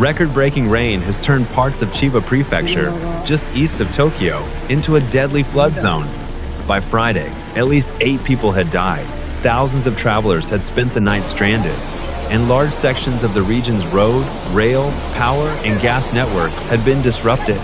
Record-breaking rain has turned parts of Chiba Prefecture, just east of Tokyo, into a deadly flood zone. By Friday, at least 8 people had died, thousands of travelers had spent the night stranded, and large sections of the region's road, rail, power, and gas networks had been disrupted.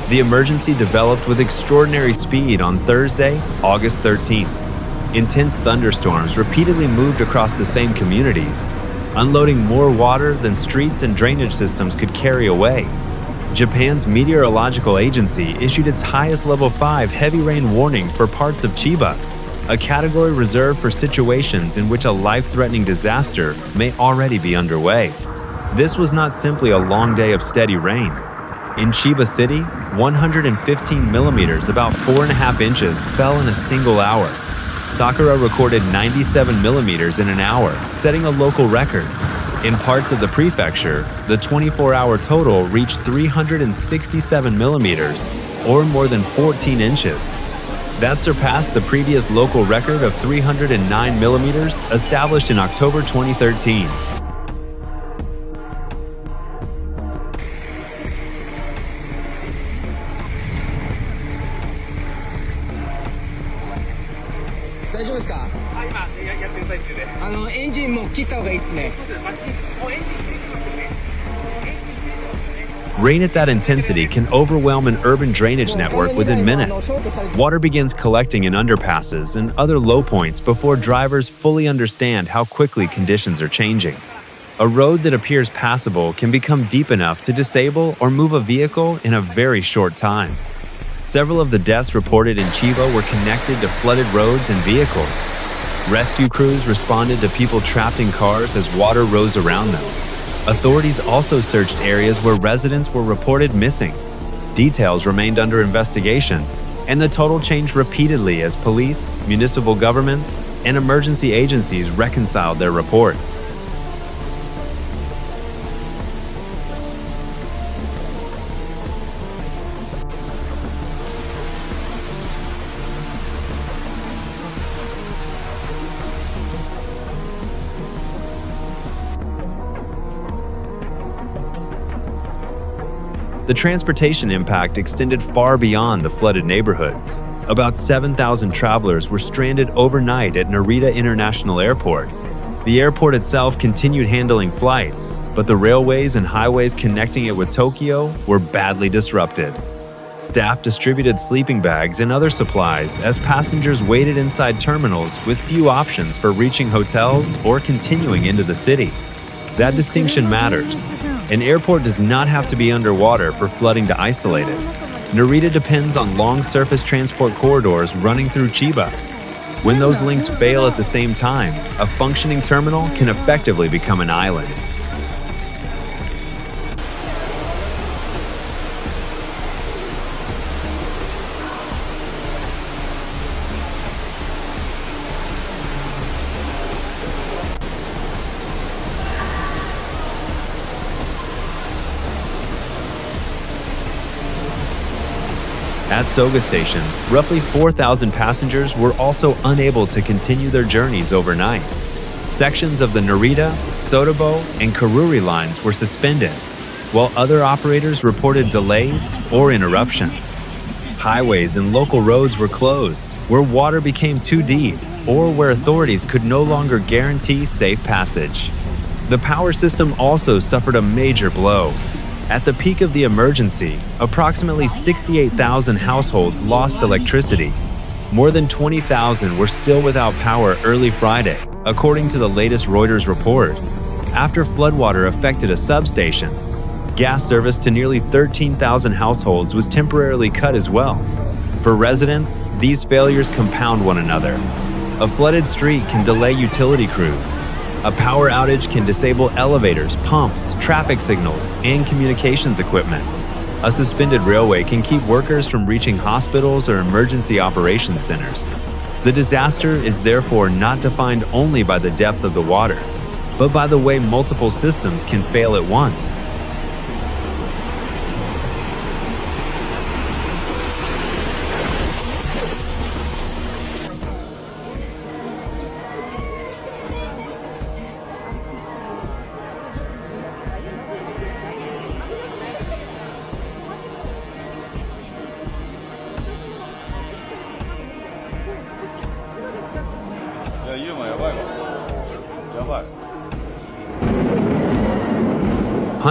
The emergency developed with extraordinary speed on Thursday, August 13th. Intense thunderstorms repeatedly moved across the same communities, unloading more water than streets and drainage systems could carry away. Japan's Meteorological Agency issued its highest level 5 heavy rain warning for parts of Chiba, a category reserved for situations in which a life-threatening disaster may already be underway. This was not simply a long day of steady rain. In Chiba City, 115 millimeters, about 4.5 inches, fell in a single hour. Sakura recorded 97 millimeters in an hour, setting a local record. In parts of the prefecture, the 24-hour total reached 367 millimeters, or more than 14 inches. That surpassed the previous local record of 309 millimeters established in October 2013. Rain at that intensity can overwhelm an urban drainage network within minutes. Water begins collecting in underpasses and other low points before drivers fully understand how quickly conditions are changing. A road that appears passable can become deep enough to disable or move a vehicle in a very short time. Several of the deaths reported in Chiba were connected to flooded roads and vehicles. Rescue crews responded to people trapped in cars as water rose around them. Authorities also searched areas where residents were reported missing. Details remained under investigation, and the total changed repeatedly as police, municipal governments, and emergency agencies reconciled their reports. The transportation impact extended far beyond the flooded neighborhoods. About 7,000 travelers were stranded overnight at Narita International Airport. The airport itself continued handling flights, but the railways and highways connecting it with Tokyo were badly disrupted. Staff distributed sleeping bags and other supplies as passengers waited inside terminals with few options for reaching hotels or continuing into the city. That distinction matters. An airport does not have to be underwater for flooding to isolate it. Narita depends on long surface transport corridors running through Chiba. When those links fail at the same time, a functioning terminal can effectively become an island. At Soga Station, roughly 4,000 passengers were also unable to continue their journeys overnight. Sections of the Narita, Sotobo, and Karuri lines were suspended, while other operators reported delays or interruptions. Highways and local roads were closed, where water became too deep or where authorities could no longer guarantee safe passage. The power system also suffered a major blow. At the peak of the emergency, approximately 68,000 households lost electricity. More than 20,000 were still without power early Friday, according to the latest Reuters report. After floodwater affected a substation, gas service to nearly 13,000 households was temporarily cut as well. For residents, these failures compound one another. A flooded street can delay utility crews. A power outage can disable elevators, pumps, traffic signals, and communications equipment. A suspended railway can keep workers from reaching hospitals or emergency operations centers. The disaster is therefore not defined only by the depth of the water, but by the way multiple systems can fail at once.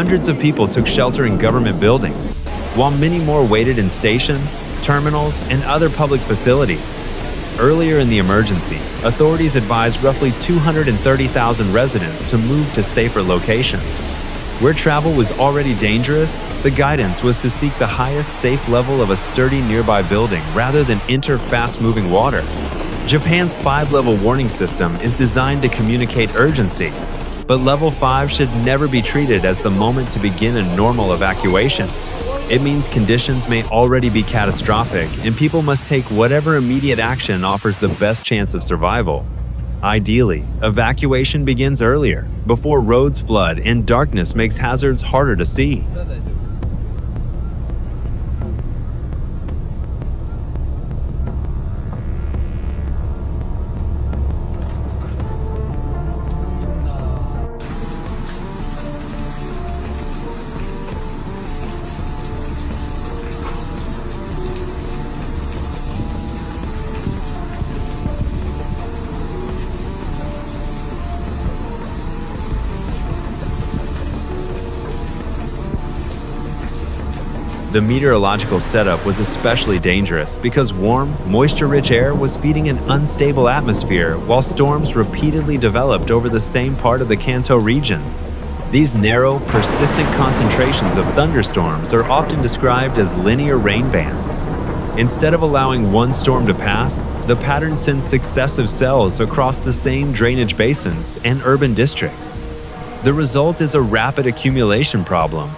hundreds of people took shelter in government buildings, while many more waited in stations, terminals, and other public facilities. Earlier in the emergency, authorities advised roughly 230,000 residents to move to safer locations. Where travel was already dangerous, the guidance was to seek the highest safe level of a sturdy nearby building rather than enter fast-moving water. Japan's 5-level warning system is designed to communicate urgency, but level 5 should never be treated as the moment to begin a normal evacuation. It means conditions may already be catastrophic and people must take whatever immediate action offers the best chance of survival. Ideally, evacuation begins earlier, before roads flood and darkness makes hazards harder to see. The meteorological setup was especially dangerous because warm, moisture-rich air was feeding an unstable atmosphere while storms repeatedly developed over the same part of the Kanto region. These narrow, persistent concentrations of thunderstorms are often described as linear rain bands. Instead of allowing one storm to pass, the pattern sends successive cells across the same drainage basins and urban districts. The result is a rapid accumulation problem.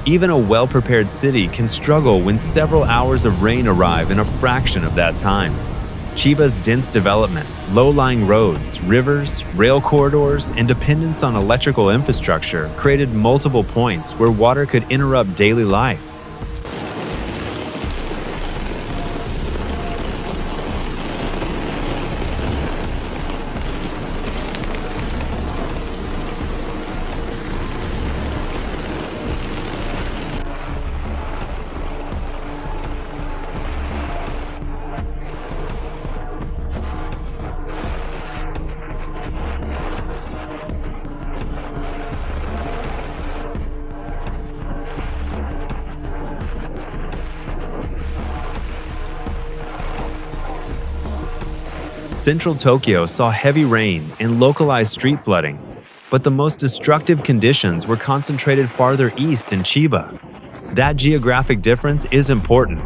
Even a well-prepared city can struggle when several hours of rain arrive in a fraction of that time. Chiba's dense development, low-lying roads, rivers, rail corridors, and dependence on electrical infrastructure created multiple points where water could interrupt daily life. Central Tokyo saw heavy rain and localized street flooding, but the most destructive conditions were concentrated farther east in Chiba. That geographic difference is important.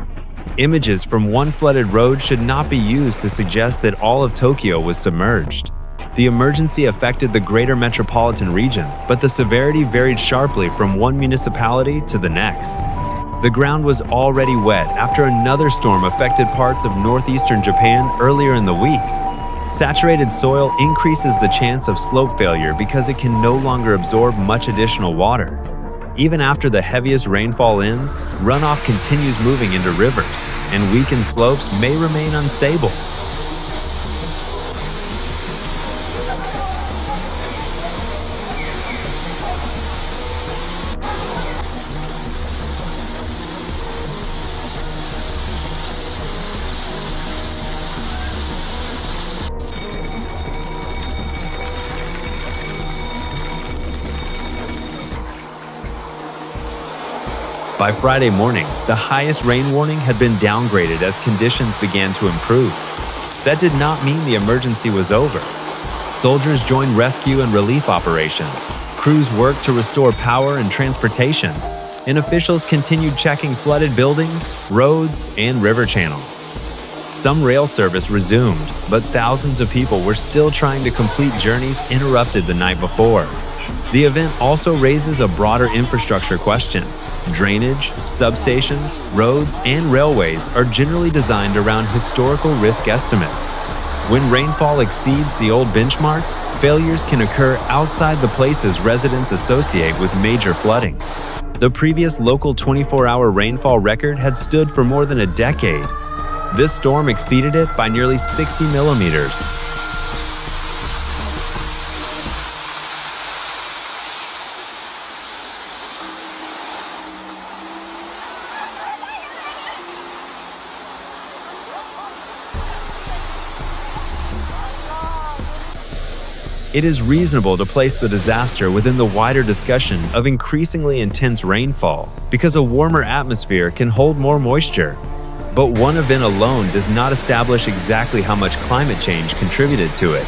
Images from one flooded road should not be used to suggest that all of Tokyo was submerged. The emergency affected the greater metropolitan region, but the severity varied sharply from one municipality to the next. The ground was already wet after another storm affected parts of northeastern Japan earlier in the week. Saturated soil increases the chance of slope failure because it can no longer absorb much additional water. Even after the heaviest rainfall ends, runoff continues moving into rivers, and weakened slopes may remain unstable. By Friday morning, the highest rain warning had been downgraded as conditions began to improve. That did not mean the emergency was over. Soldiers joined rescue and relief operations, crews worked to restore power and transportation, and officials continued checking flooded buildings, roads, and river channels. Some rail service resumed, but thousands of people were still trying to complete journeys interrupted the night before. The event also raises a broader infrastructure question. Drainage, substations, roads, and railways are generally designed around historical risk estimates. When rainfall exceeds the old benchmark, failures can occur outside the places residents associate with major flooding. The previous local 24-hour rainfall record had stood for more than a decade. This storm exceeded it by nearly 60 millimeters. It is reasonable to place the disaster within the wider discussion of increasingly intense rainfall because a warmer atmosphere can hold more moisture. But one event alone does not establish exactly how much climate change contributed to it.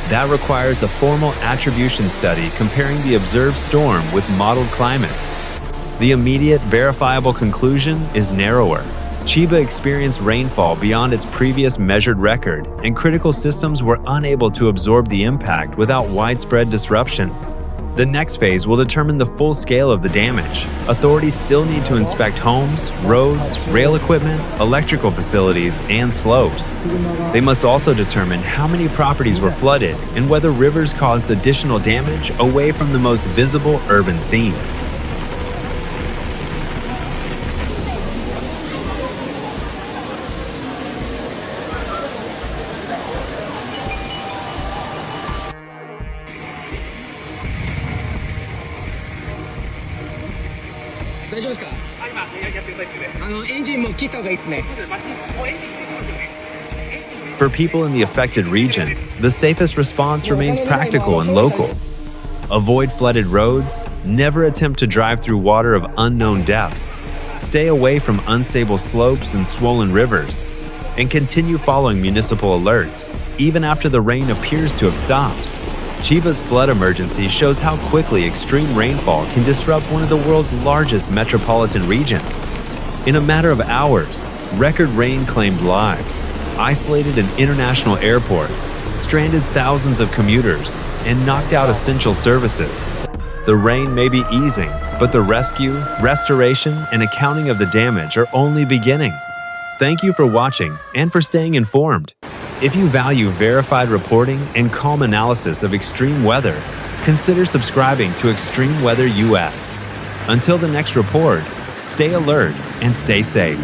That requires a formal attribution study comparing the observed storm with modeled climates. The immediate, verifiable conclusion is narrower. Chiba experienced rainfall beyond its previous measured record, and critical systems were unable to absorb the impact without widespread disruption. The next phase will determine the full scale of the damage. Authorities still need to inspect homes, roads, rail equipment, electrical facilities, and slopes. They must also determine how many properties were flooded and whether rivers caused additional damage away from the most visible urban scenes. For people in the affected region, the safest response remains practical and local. Avoid flooded roads, never attempt to drive through water of unknown depth, stay away from unstable slopes and swollen rivers, and continue following municipal alerts, even after the rain appears to have stopped. Chiba's flood emergency shows how quickly extreme rainfall can disrupt one of the world's largest metropolitan regions. In a matter of hours, record rain claimed lives, isolated an international airport, stranded thousands of commuters, and knocked out essential services. The rain may be easing, but the rescue, restoration, and accounting of the damage are only beginning. Thank you for watching and for staying informed. If you value verified reporting and calm analysis of extreme weather, consider subscribing to Extreme Weather US. Until the next report, stay alert and stay safe.